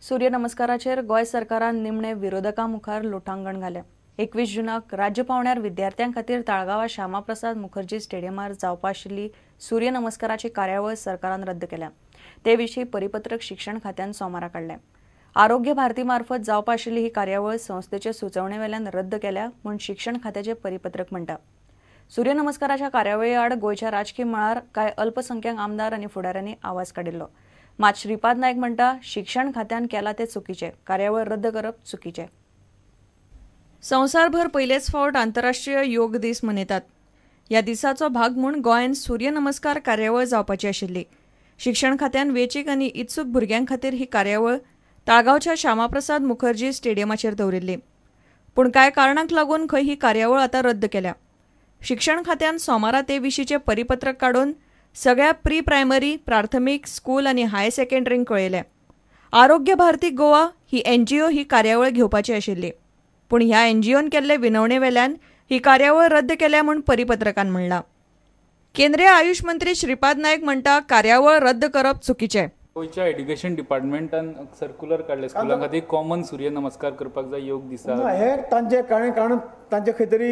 सूर्यनमस्काराचेर गोय सरकारान निमणे विरोधकां मुखार लोटांगण घालें। 21 जूनाक राज्य पावण्यार विद्यार्थ्यां खातीर ताळगांवां श्यामाप्रसाद मुखर्जी स्टेडियमार जावपा आशिल्ली सूर्यनमस्काराची कार्यावळ सरकारान रद्द केल्या। ते विशीं परिपत्रक शिक्षण खात्यान सोमारा काडलें। आरोग्य भारती मार्फत जावपा आशिल्ली ही कार्यावळ संस्थेचे सुचोवणे वेल्यान रद्द केल्या म्हूण शिक्षण खात्याचे परिपत्रक म्हणटा। सूर्यनमस्काराच्या कार्यावळी आड गोयच्या राजकीय मळार कांय अल्पसंख्याक आमदार आनी फुडाऱ्यांनी आवाज काडिल्लो। मात श्रीपाद नायक म्हणटा, शिक्षण खात्यान केला ते चुकीचे, कार्यावळ रद्द करप चुकीचे। संवसारभर पयलेच फावट आंतरराष्ट्रीय योग दीस मनयतात। ह्या दिसाचो भाग म्हूण गोंयांत सूर्यनमस्कार कार्यावळ जावपाची आशिल्ली। शिक्षण खात्यान वेंचीक आनी इत्सूक भुरग्यां खातीर ही कार्यावळ ताळगांवच्या श्यामाप्रसाद मुखर्जी स्टेडियमाचेर दवरिल्ली। पूण कांय कारणांक लागून खंय ही कार्यावळ आतां रद्द केल्या। शिक्षण खात्यान सोमारा ते विशींचे परिपत्रक काडून सगळ्या प्री प्रायमरी, प्राथमीक, स्कूल आनी हाय सेकंडरींक कळयलें। आरोग्य भारती गोवा ही NGO ही कार्यावळ घेवपाची आशिल्ली, पूण ह्या NGOन केल्ले विनवणे वेल्यान ही कार्यावळ रद्द केल्या म्हूण परिपत्रकान म्हणलां। केंद्रीय आयुष मंत्री श्रीपाद नायक म्हणटा, कार्यावळ रद्द करप चुकीचें। गोयच्या एड्युकेशन डिपार्टमेंटान सर्क्युलर काडले स्कुलां खातीर कॉमन सूर्य नमस्कार करपाक जाय योग दिसा। हे तांचे कारण तांचे खंय तरी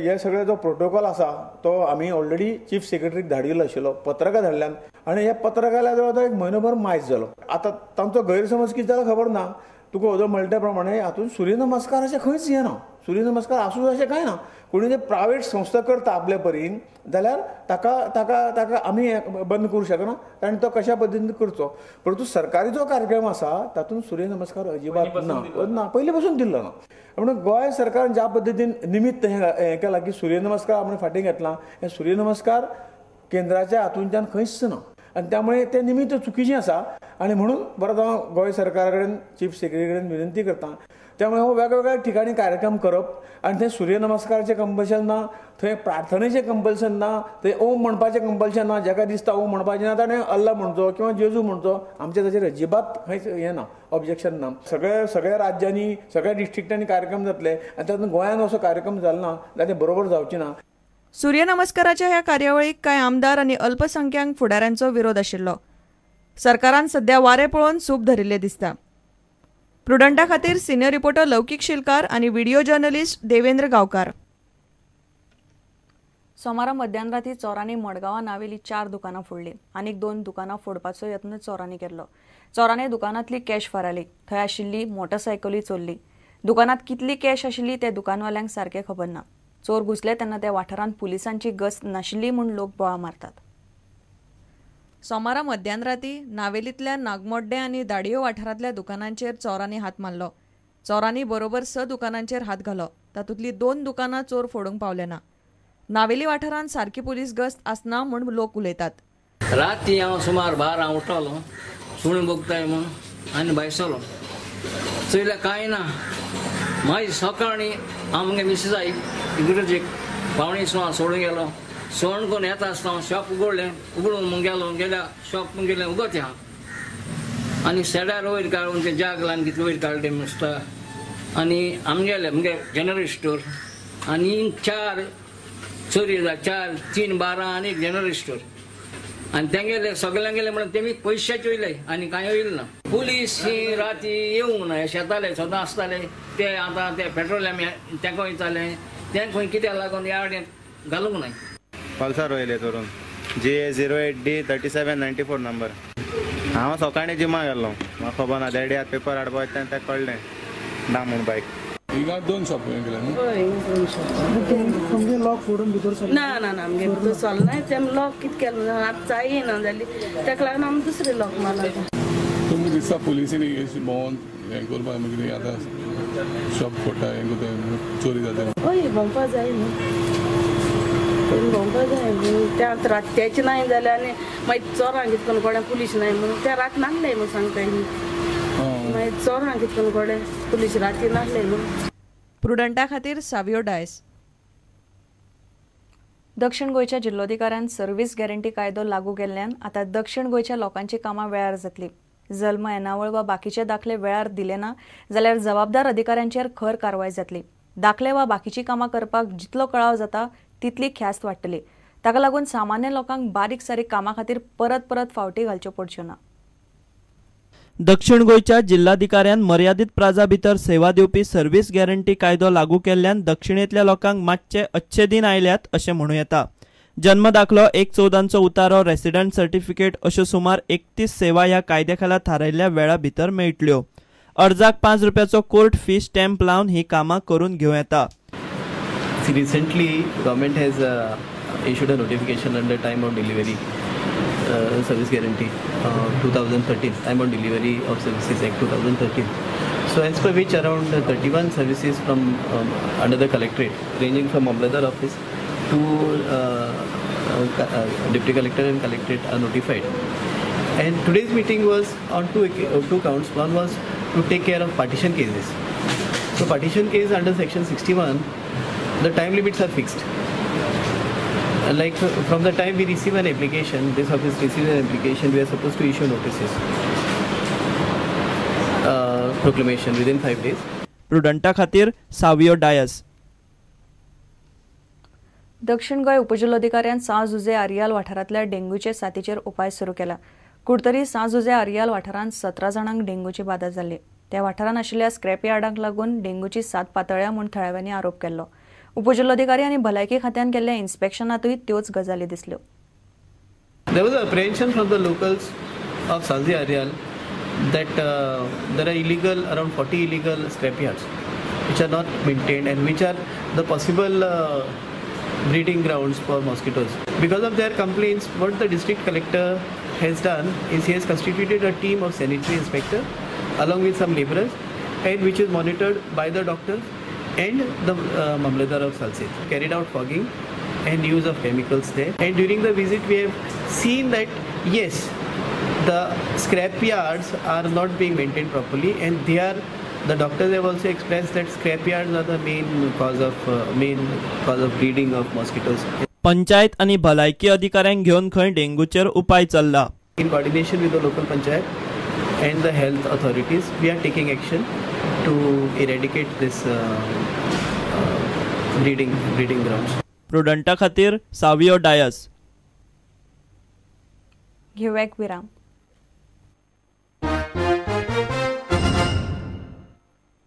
हे सगळे जो प्रोटोकॉल आसा तो आमी ऑलरेडी चीफ सेक्रेटरीक धाडिल्लो आशिल्लो, पत्रकां धाडल्यान आनी हे पत्रकाल्या जवळ एक म्हयनोभर मायज जालो। आतां तांचो गैरसमज कितें जालो खबर ना। तुका ओदो म्हणल्या प्रमाणे हातून सूर्य नमस्कार अशें खंयच येना, सूर्य नमस्कार आसूं अशें कांय ना। कोणी जर प्रायवेट संस्था करता आपल्या परीन जाल्यार ताका आमी बंद करूं शकना, कारण तो कशा पद्दतीन करचो। परंतु सरकारी जो कार्यक्रम आसा तातूंत सूर्य नमस्कार अजिबात ना, पयलीं पासून दिल्लो ना। म्हणून गोंय सरकारान ज्या पद्दतीन निमित्त हें केलां की सूर्य नमस्कार आपण फाटीं घेतला, हे सूर्य नमस्कार केंद्राच्या हातूंतल्यान खंयच ना आनी त्यामुळे ते निमित्त चुकीचें आसा। आनी म्हणून परत हांव गोंय सरकारा कडेन चीफ सेक्रेटरी कडेन विनंती करता, त्यामुळे हो वेगवेगळ्या ठिकाणी कार्यक्रम करप आनी थंय सूर्य नमस्काराचें कंपल्शन ना, थंय प्रार्थनेचें कंपल्शन ना, थंय ओम म्हणपाचें कंपल्शन ना। जाका दिसता ओम म्हणपाचें ना ताणें अल्ला म्हणचो किंवा जेजू म्हणचो, आमचें ताचेर अजिबात खंयच हें ना, ऑब्जेक्शन ना। सगळ्या राज्यांनी सगळ्या डिस्ट्रिक्टांनी कार्यक्रम जातले आनी तातूंत गोंयांत असो कार्यक्रम जालो ना जाल्यार तें बरोबर जावचें ना। सूर्यनमस्काराच्या ह्या कार्यावळीक कांय आमदार आनी अल्पसंख्याक फुडाऱ्यांचो विरोध आशिल्लो। सरकारान सध्या वारे पळोवन सूप धरिल्ले दिसता। प्रुडंटा खातीर सिनियर रिपोर्टर लौकीक शिलकार आनी व्हिडिओ जर्नलिस्ट देवेंद्र गांवकार। सोमारा मध्यानराती चोरांनी मडगांवां नावेली 4 दुकानां फोडली। आनीक 2 दुकानां फोडपाचो यत्न चोरांनी केल्लो। चोरांनी दुकानांतली कॅश फारायली, थंय आशिल्ली मोटरसायकली चोरली। दुकानांत कितली कॅश आशिल्ली तें दुकानवाल्यांक सारकें खबर ना। चोर घुसले तेन्ना त्या वाठारांत पुलिसांची गस्त नाशिल्ली म्हूण लोक बोळा मारतात। सोमारा मध्यानराती नावेलींतल्या नागमोड्डे आनी दाडियो वाठारांतल्या दुकानांचेर चोरांनी हात मारलो। चोरांनी बरोबर 6 दुकानांचेर हात घालो, तातूंतली 2 दुकानां चोर फोडूंक पावले ना। नावेली वाठारांत सारकी पुलीस गस्त आसना म्हूण लोक उलयतात। राती हांव सुमार 12 उठलो, सुणी बगताय म्हूण आनी भायर सरलो, चयल्यार कांय ना। मागीर सकाळी आमगे मिसेसाक इगर्जेक 5:15 सोडून गेलो। सोडून करून येता आसतना हांव शॉप उगडून गेल्या शॉप गेलें उगत आहा आनी सेड्यार वयर काडून ते जाग लावन कितले वयर काडले नुस्ता आनी आमगेले म्हणजे जनरल स्टोर आनी 4 चोरी 4, 3, 12 आनी जनरल स्टोर आनी तेंगेले सगळ्यांक गेले म्हणून तेमी पयशे वयले आनी कांय वयले ना। पुलीस ही राती येवंक ना, शेताले सदां आसताले ते आतां ते पेट्रोलियम तेंका वयताले, तें खंय कित्याक लागून ह्या वाटेन घालूंक ना। पल्सर वयले चोरून GA08D 3794 नंबर। हांव सकाळीं जिमा गेल्लो, म्हाका खबर ना, डॅडी आतां पेपर हाडपा वयता तें कळ्ळें ना म्हूण बायक। हिंगा 2 शॉप गेले न्हू? हय, 2 शॉप। तुमगे लॉक फोडून भितर सरले? ना आमगे भितर सरले ना, ते लॉक कितें केलें आतां चाय ना जाली, ताका लागून आमी दुसरे लॉक मारला। तुमकां दिसता पुलिसांनी भोंवन हें करपाक मागीर आतां शॉप फोडटा हें कोता चोरी जाता? हय, भोंवपा जाय न्हू, भोंवपा जाय। ते आतां रातच्याचें नाय जाल्यार आनी मागीर चोरांक कितें करून कोणा पुलीस नाय म्हणून ते रात नासले म्हूण सांगता मागीर चोरांक कितें करून कोणा पुलीस राती नासले म्हणून। प्रुडंटा खातीर सावियो डायस। दक्षिण गोंयच्या जिल्लोधिकाऱ्यान सर्व्हिस गॅरंटी कायदो लागू केल्ल्यान आतां दक्षिण गोंयच्या लोकांची कामां वेळार जातली। जल्म येणावळ वा बाकीचे दाखले वेळार दिले ना जाल्यार जबाबदार अधिकाऱ्यांचेर खर कारवाय जातली। दाखले वा बाकीची कामां करपाक जितलो कळाव जाता तितली ख्यास्त वाडटली। ताका लागून सामान्य लोकांक बारीक सारीक कामां खातीर परत फावटी घालच्यो पडच्यो ना। दक्षिण गोंयच्या जिल्हाधिकाऱ्यान मर्यादीत प्राजा भितर सेवा दिवपी सर्व्हिस गॅरंटी कायदो लागू केल्ल्यान दक्षिणेतल्या लोकांक मातशे अच्छे दिन आयल्यात अशें म्हणूं येता. जन्म दाखलो, 1/14 उतारो, रेसिडेंट सर्टिफिकेट अश्यो सुमार 31 सेवा ह्या कायद्या खाला थारायल्ल्या वेळा भितर मेळटल्यो. अर्जाक 5 रुपयाचो कोर्ट फी स्टॅम्प लावन ही कामां करून घेवं येता. Recently, government has issued a notification under time of delivery service guarantee 2013, time of delivery of services act 2013. So as per which around 31 services from under the collectorate, ranging from Mamlatdar office to deputy collector and collectorate are notified. And today's meeting was on two counts. One was to take care of partition cases. So partition case under section 61, the time limits are fixed. Like from the time we receive an application, this office receives an application, we are supposed to issue notices, proclamation within 5 days. प्रुडंटा खातीर सावियो डायस. दक्षिण गोंय उपजिल्लोधिकाऱ्यान सांजुजे आरियाल वाठारांतल्या डेंग्यूचे साथीचेर उपाय सुरू केला. कुडतरी सांजुजे आरियाल वाठारांत 17 जाणांक डेंग्यूची बाधा जाल्ली. त्या वाठारांत आशिल्ल्या स्क्रॅप यार्डांक लागून डेंग्यूची साथ पातळ्ळ्या म्हूण थळाव्यांनी आरोप केल्लो. उपजिल्लोधिकारी आनी भलायकी खात्यान केल्ल्या इन्स्पेक्शनातूय त्योच गजाली दिसल्यो. There was apprehension from the locals of Sanji Aryal that there are around 40 illegal scrap yards which are not maintained and which are the possible breeding grounds for mosquitoes. Because of their complaints, what the district collector has done is he has constituted a team of sanitary inspector along with some laborers, and which is monitored by the doctor and the Mamlatdar of Salsit. Carried out fogging and use of chemicals there. And during the visit, we have seen that yes, the scrap yards are not being maintained properly, and the doctors have also expressed that scrap yards are the main cause of breeding of mosquitoes. Panchayat आणि भलायकी अधिकाऱ्यांक घेवन खंय डेंग्यूचेर उपाय चल्ला. In coordination with the local panchayat and the health authorities, we are taking action to eradicate this breeding grounds. प्रुडंटा खातीर सावियो डायस. घेऊया एक विराम.